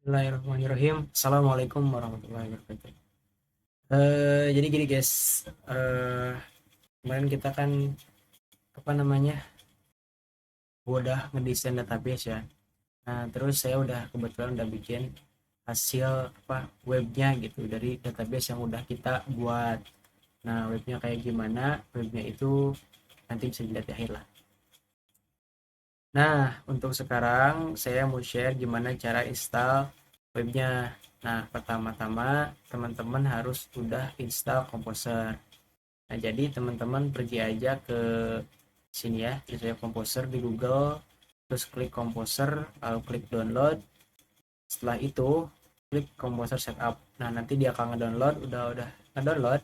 Bismillahirrahmanirrahim. Assalamualaikum warahmatullahi wabarakatuh. Jadi gini guys, kemarin kita kan apa namanya udah ngedesain database ya. Nah terus saya udah kebetulan udah bikin hasil apa webnya gitu dari database yang udah kita buat. Nah webnya kayak gimana? Webnya itu nanti bisa dilihat di akhir lah. Nah untuk sekarang saya mau share gimana cara install webnya. Nah pertama-tama teman-teman harus udah install Composer. Nah, jadi teman-teman pergi aja ke sini ya, tulis aja Composer di Google, terus klik Composer, lalu klik download. Setelah itu, klik Composer Setup. Nah, nanti dia akan ngedownload, udah ngedownload.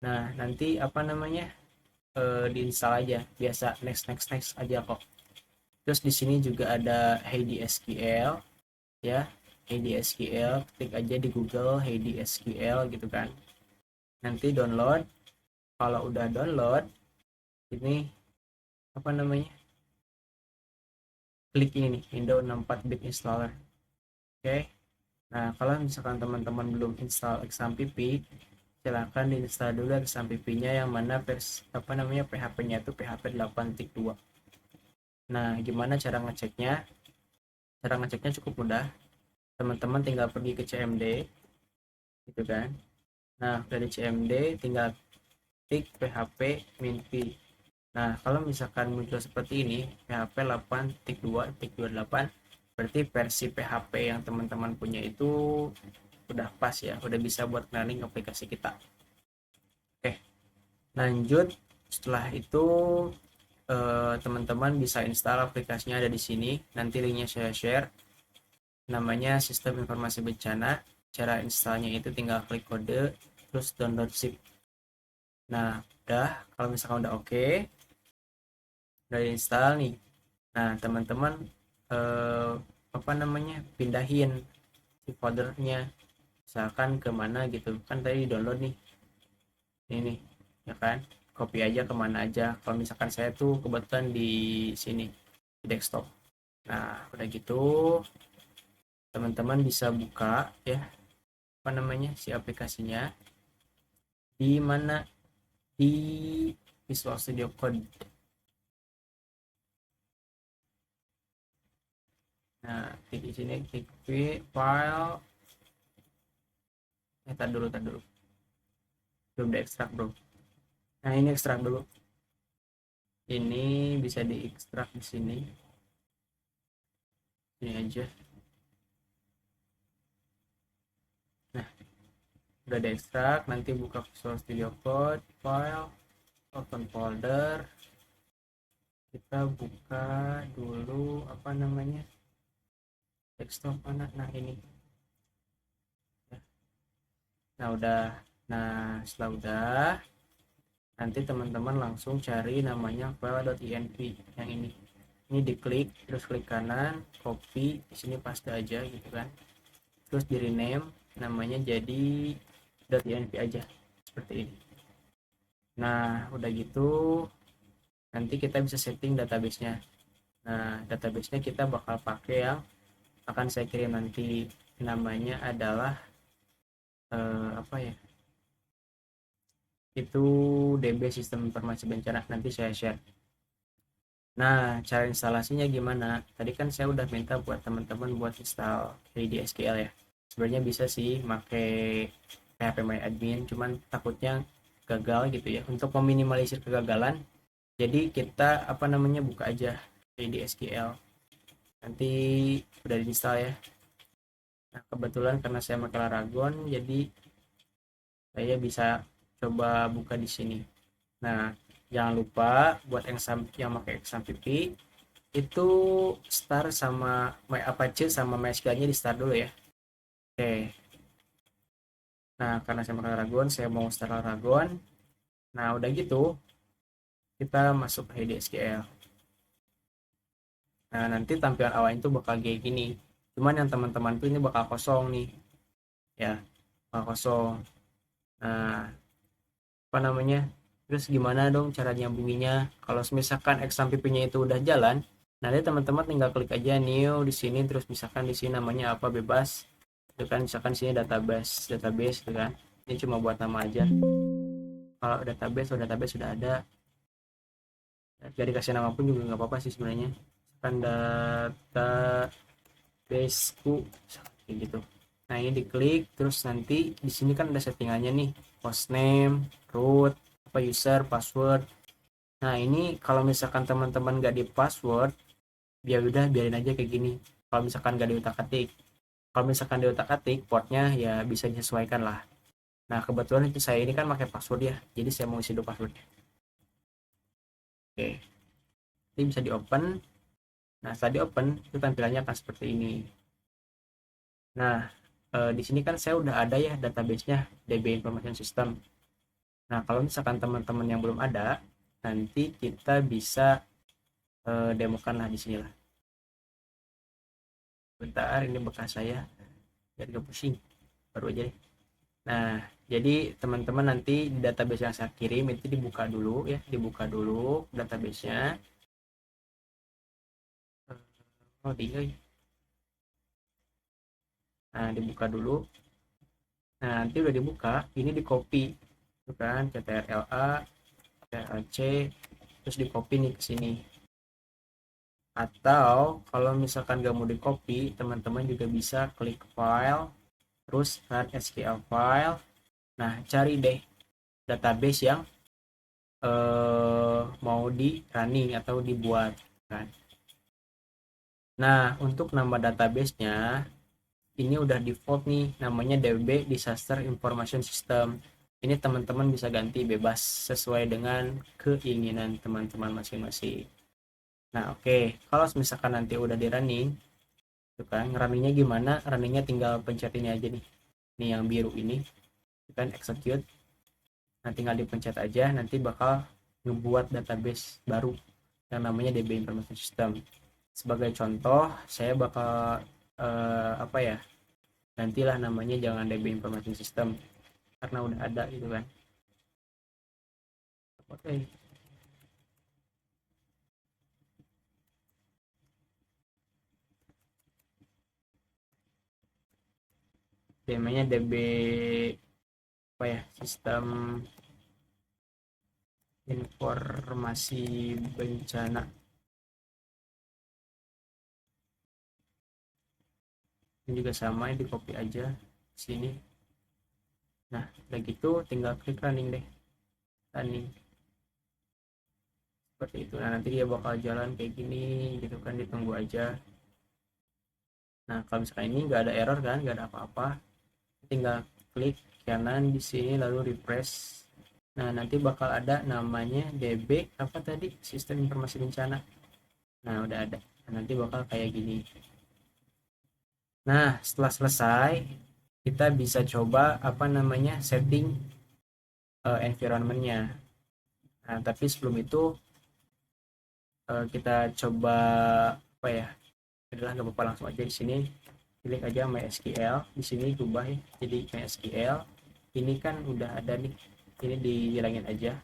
Nah, nanti apa namanya? Diinstal aja, biasa next next next aja kok. Terus di sini juga ada Heidi SQL ya. Heidi SQL, klik aja di Google Heidi SQL gitu kan. Nanti download. Kalau udah download, ini apa namanya? Klik ini nih Windows 64 bit installer. Oke. Nah, kalau misalkan teman-teman belum install XAMPP, silahkan diinstal dulu XAMPP-nya yang mana versi apa namanya PHP-nya itu PHP 8.2. Nah, gimana cara ngeceknya? Cara ngeceknya cukup mudah. Teman-teman tinggal pergi ke CMD gitu kan. Nah, dari CMD tinggal klik PHP minpi. Nah, kalau misalkan muncul seperti ini, PHP 8.2.28, berarti versi PHP yang teman-teman punya itu udah pas ya, udah bisa buat running aplikasi kita. Oke, lanjut. Setelah itu teman-teman bisa install aplikasinya ada di sini. Nanti linknya saya share. Namanya Sistem Informasi Bencana. Cara installnya itu tinggal klik kode, terus download zip. Nah, udah. Kalau misalkan udah oke, udah install nih. Nah, teman-teman eh, apa namanya pindahin si foldernya, misalkan ke mana gitu kan tadi download nih, ini ya kan, copy aja kemana aja. Kalau misalkan saya tuh kebetulan di sini di desktop. Nah udah gitu teman-teman bisa buka ya apa namanya si aplikasinya di mana, di Visual Studio Code. Nah di sini klik file, tar dulu belum diekstrak bro. Nah ini ekstrak dulu, ini bisa diekstrak di sini, ini aja. Nah udah diekstrak, nanti buka Visual Studio Code, file, open folder. Kita buka dulu apa namanya desktop mana, nah ini. Nah udah, nah setelah udah, nanti teman-teman langsung cari namanya file.inv yang ini diklik, terus klik kanan, copy, di sini paste aja gitu kan, terus di rename namanya jadi .inv aja seperti ini. Nah udah gitu nanti kita bisa setting database-nya. Nah database-nya kita bakal pakai yang akan saya kirim nanti, namanya adalah apa ya, itu DB Sistem Informasi Bencana, nanti saya share. Nah cara instalasinya gimana, tadi kan saya udah minta buat teman-teman buat install SQL ya. Sebenarnya bisa sih pakai PHP My Admin, cuman takutnya gagal gitu ya. Untuk meminimalisir kegagalan, jadi kita apa namanya buka aja SQL, nanti udah diinstal ya. Nah kebetulan karena saya pakai Laragon, jadi saya bisa coba buka di sini. Nah, jangan lupa buat yang pakai XAMPP itu start sama My Apache sama MySQL-nya di start dulu ya. Oke. Nah, karena saya pakai Laragon, saya mau start Laragon. Nah, udah gitu kita masuk ke HDSQL. Nah, nanti tampilan awalnya itu bakal kayak gini. Cuman yang teman-teman tuh ini bakal kosong nih. Ya, bakal kosong. Nah, apa namanya? Terus gimana dong cara nyambunginya? Kalau misalkan XAMPP-nya itu udah jalan, Nanti teman-teman tinggal klik aja new di sini, terus misalkan di sini namanya apa, bebas itu kan, misalkan sini database itu kan, ini cuma buat nama aja. Kalau database sudah ada, jadi kasih nama pun juga nggak apa-apa sih sebenarnya, kan databaseku kayak gitu. Nah ini diklik, terus nanti di sini kan ada settingannya nih, hostname, root, apa, user, password. Nah ini kalau misalkan teman-teman nggak di password, udah biarin aja kayak gini. Kalau misalkan nggak diutak-atik, kalau misalkan diutak-atik portnya ya bisa disesuaikan lah. Nah kebetulan itu saya ini kan pakai password ya, jadi saya mau isi dulu passwordnya. Oke, ini bisa di open. Nah setelah di open itu tampilannya akan seperti ini. Nah di sini kan saya udah ada ya database-nya, DB Information System. Nah kalau misalkan teman-teman yang belum ada, nanti kita bisa demokan lah di sini lah. Bentar, ini bekas saya biar gak pusing, baru aja deh. Nah jadi teman-teman nanti di database yang saya kirim itu dibuka dulu ya, dibuka dulu database-nya. Oh dia, nah dibuka dulu. Nah nanti udah dibuka, ini di copy itu kan, CTRL-A, CTRL-C, terus di copy nih ke sini. Atau kalau misalkan gak mau di copy, teman-teman juga bisa klik file, terus run SQL file. Nah cari deh database yang mau di running atau dibuat kan. Nah untuk nama database-nya ini udah default nih, namanya DB Disaster Information System. Ini teman-teman bisa ganti bebas sesuai dengan keinginan teman-teman masing-masing. Nah oke, kalau misalkan nanti udah di running itu kan, runningnya gimana, runningnya tinggal pencet ini aja nih, ini yang biru ini itu kan, execute. Nah tinggal dipencet aja, nanti bakal ngebuat database baru yang namanya DB Information System. Sebagai contoh saya bakal apa ya, gantilah namanya, jangan DB Information System karena udah ada gitu kan. Oke, namanya DB apa ya, sistem informasi bencana. Ini juga sama, di copy aja sini. Nah udah gitu tinggal klik running deh, running seperti itu. Nah nanti dia bakal jalan kayak gini gitu kan, ditunggu aja. Nah kalau misalkan ini nggak ada error kan, nggak ada apa-apa, tinggal klik kanan di sini lalu refresh. Nah nanti bakal ada namanya DB apa tadi, sistem informasi bencana. Nah udah ada. Nah, nanti bakal kayak gini. Nah setelah selesai kita bisa coba apa namanya, setting environmentnya. Nah tapi sebelum itu kita coba apa ya, adalah nggak apa-apa, langsung aja di sini klik aja MySQL, di sini ubah ya jadi MySQL. Ini kan udah ada nih, ini dihilangin aja.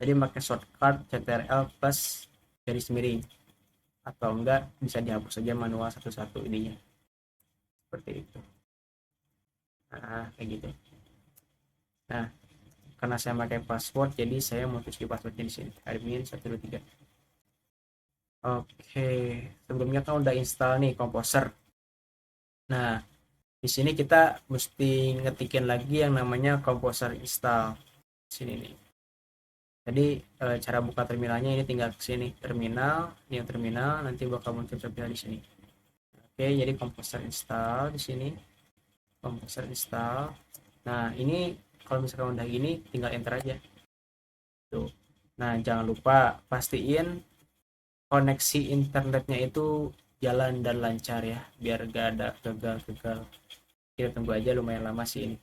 Jadi pakai shortcut CTRL plus garis miring, atau enggak bisa dihapus saja manual satu-satu ininya seperti itu. Nah kayak gitu. Nah karena saya pakai password, jadi saya mau tulis passwordnya di sini, admin 123. Oke, sebelumnya kan udah install nih Composer. Nah di sini kita mesti ngetikin lagi yang namanya Composer install sini nih. Jadi cara buka terminalnya ini tinggal ke sini, terminal, ini yang terminal, nanti bakal muncul terminal di sini. Oke, jadi Composer install di sini, Composer install. Nah ini kalau misalkan udah gini tinggal enter aja tuh. Nah jangan lupa pastiin koneksi internetnya itu jalan dan lancar ya, biar gak ada gagal-gagal. Kita tunggu aja, lumayan lama sih ini.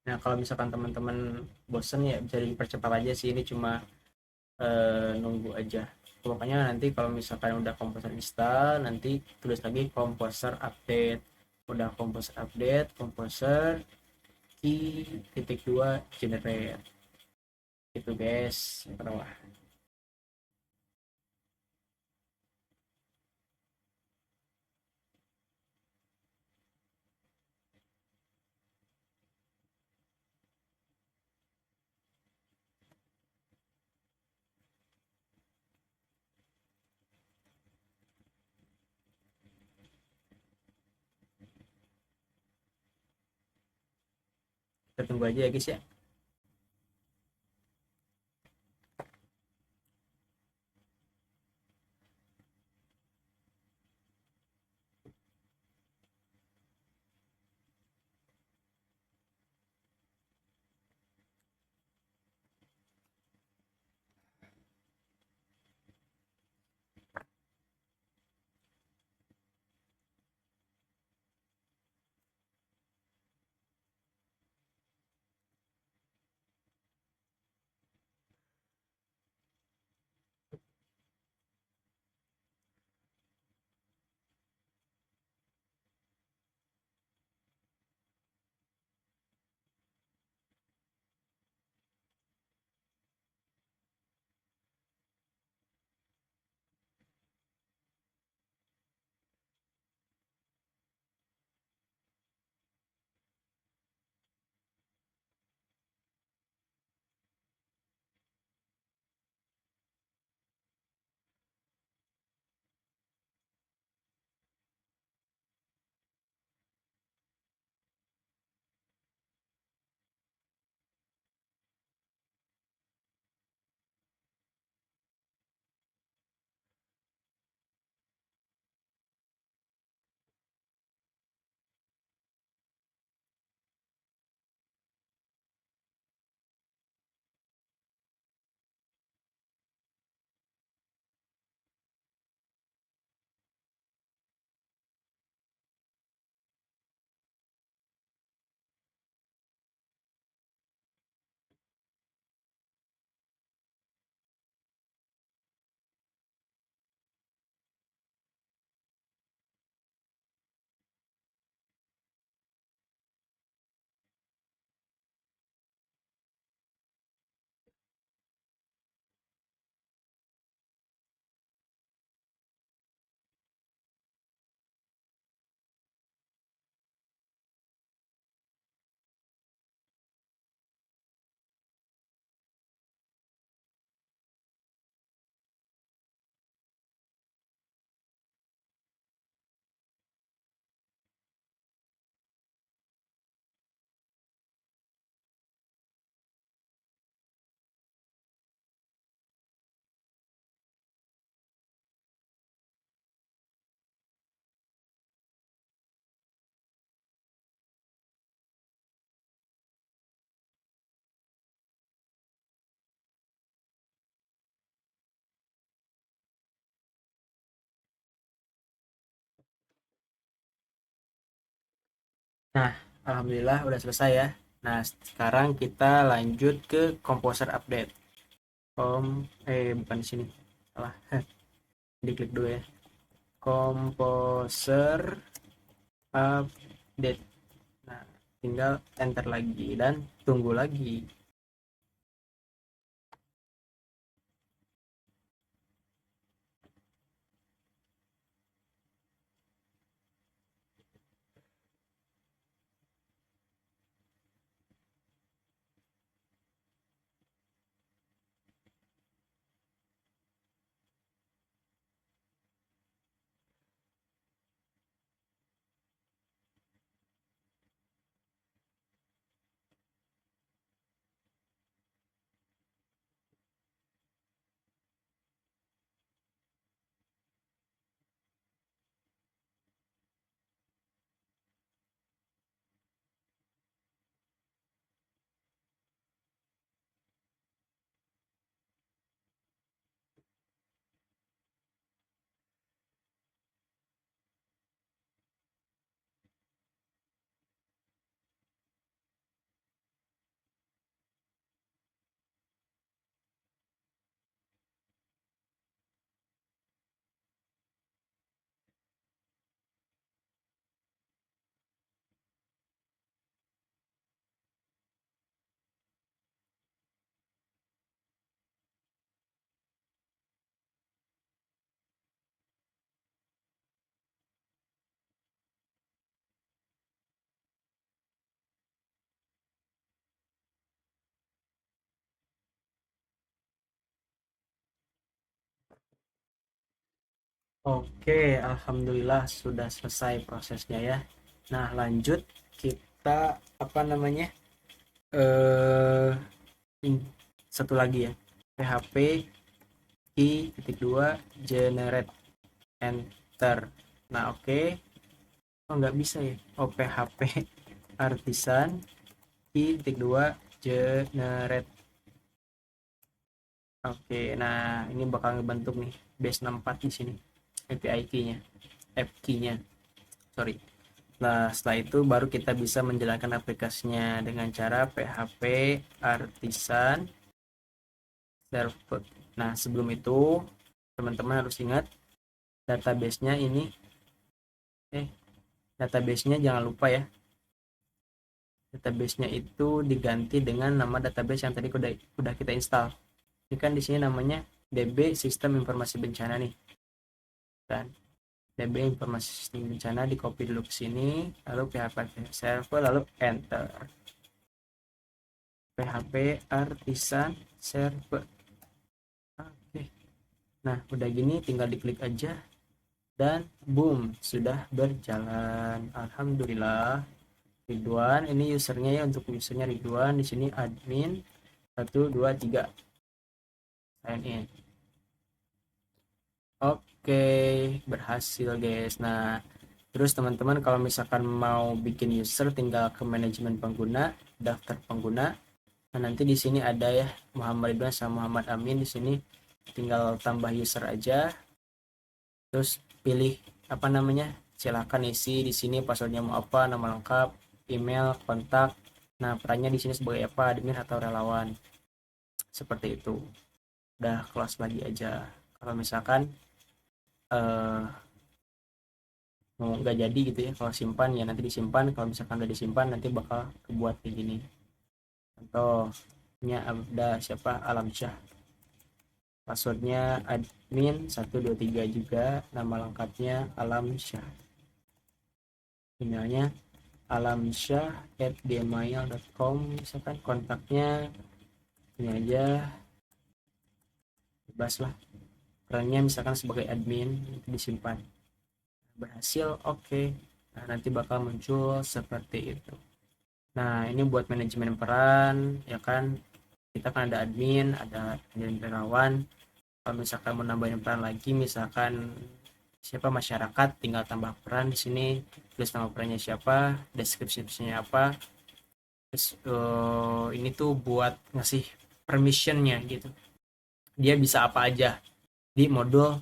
Nah, kalau misalkan teman-teman bosen ya bisa dipercepat aja sih, ini cuma nunggu aja. Pokoknya nanti kalau misalkan udah komposer install, nanti tulis lagi komposer update. Udah komposer update, komposer key titik dua generate. Itu guys, yang pertama. Kita tunggu aja ya guys ya. Nah, alhamdulillah udah selesai ya. Nah, sekarang kita lanjut ke komposer update. Bukan di sini. Salah. Diklik dulu ya. Komposer update. Nah, tinggal enter lagi dan tunggu lagi. Oke, alhamdulillah sudah selesai prosesnya ya. Nah, lanjut kita apa namanya? eh Satu lagi ya. PHP i.2 generate enter. Nah, oke. Oh, nggak bisa ya. Oh, PHP artisan i.2 generate. Oke, nah ini bakal ngebentuk nih base 64 di sini. API key-nya, app key-nya. Sorry. Nah, setelah itu baru kita bisa menjalankan aplikasinya dengan cara PHP artisan server. Nah, sebelum itu teman-teman harus ingat database-nya ini eh database-nya jangan lupa ya. Database-nya itu diganti dengan nama database yang tadi udah kita install. Ini kan di sini namanya DB Sistem Informasi Bencana nih. Kan DB Informasi Sistem Bencana di copy dulu ke sini, lalu PHP server, lalu enter. PHP artisan server. Oke. Nah, udah gini tinggal diklik aja dan boom, sudah berjalan. Alhamdulillah. Ridwan, ini usernya ya, untuk usernya Ridwan, di sini admin 123 sign in. Oke, berhasil guys. Nah, terus teman-teman kalau misalkan mau bikin user tinggal ke manajemen pengguna, daftar pengguna. Nah, nanti di sini ada ya Muhammad Ridwan sama Muhammad Amin, di sini tinggal tambah user aja. Terus pilih apa namanya? Silakan isi di sini passwordnya mau apa, nama lengkap, email, kontak. Nah, perannya di sini sebagai apa, admin atau relawan. Seperti itu. Udah close lagi aja. Kalau misalkan eh mau nggak jadi gitu ya, kalau simpan ya nanti disimpan, kalau misalkan udah disimpan nanti bakal kebuat kayak gini. Contohnya ada siapa, Alamsyah, passwordnya admin 123 juga, nama lengkapnya Alamsyah, emailnya alamsyah@gmail.com, misalkan kontaknya ini aja, bebas lah, perannya misalkan sebagai admin, disimpan. Berhasil, oke. Nah, nanti bakal muncul seperti itu. Nah, ini buat manajemen peran ya kan, kita kan ada admin, ada admin relawan. Kalau misalkan mau nambahin peran lagi, misalkan siapa, masyarakat, tinggal tambah peran di sini, tulis nama perannya siapa, deskripsinya apa. Terus ini tuh buat ngasih permissionnya gitu, dia bisa apa aja di modul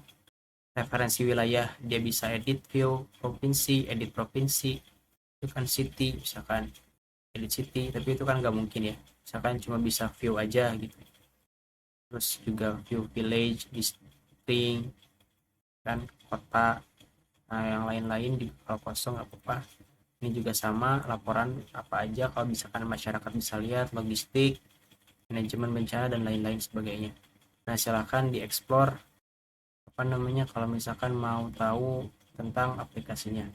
referensi wilayah. Dia bisa edit view provinsi, edit provinsi, itu kan city, misalkan edit city, tapi itu kan nggak mungkin ya, misalkan cuma bisa view aja gitu. Terus juga view village, district, kan kota. Nah, yang lain-lain di kalau kosong nggak apa-apa. Ini juga sama, laporan apa aja kalau misalkan masyarakat bisa lihat, logistik, manajemen bencana dan lain-lain sebagainya. Nah, silahkan dieksplor apa namanya kalau misalkan mau tahu tentang aplikasinya.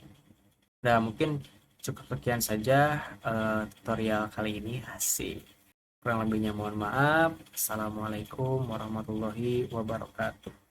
Nah, mungkin cukup sekian saja tutorial kali ini. Asik. Kurang lebihnya mohon maaf. Assalamualaikum warahmatullahi wabarakatuh.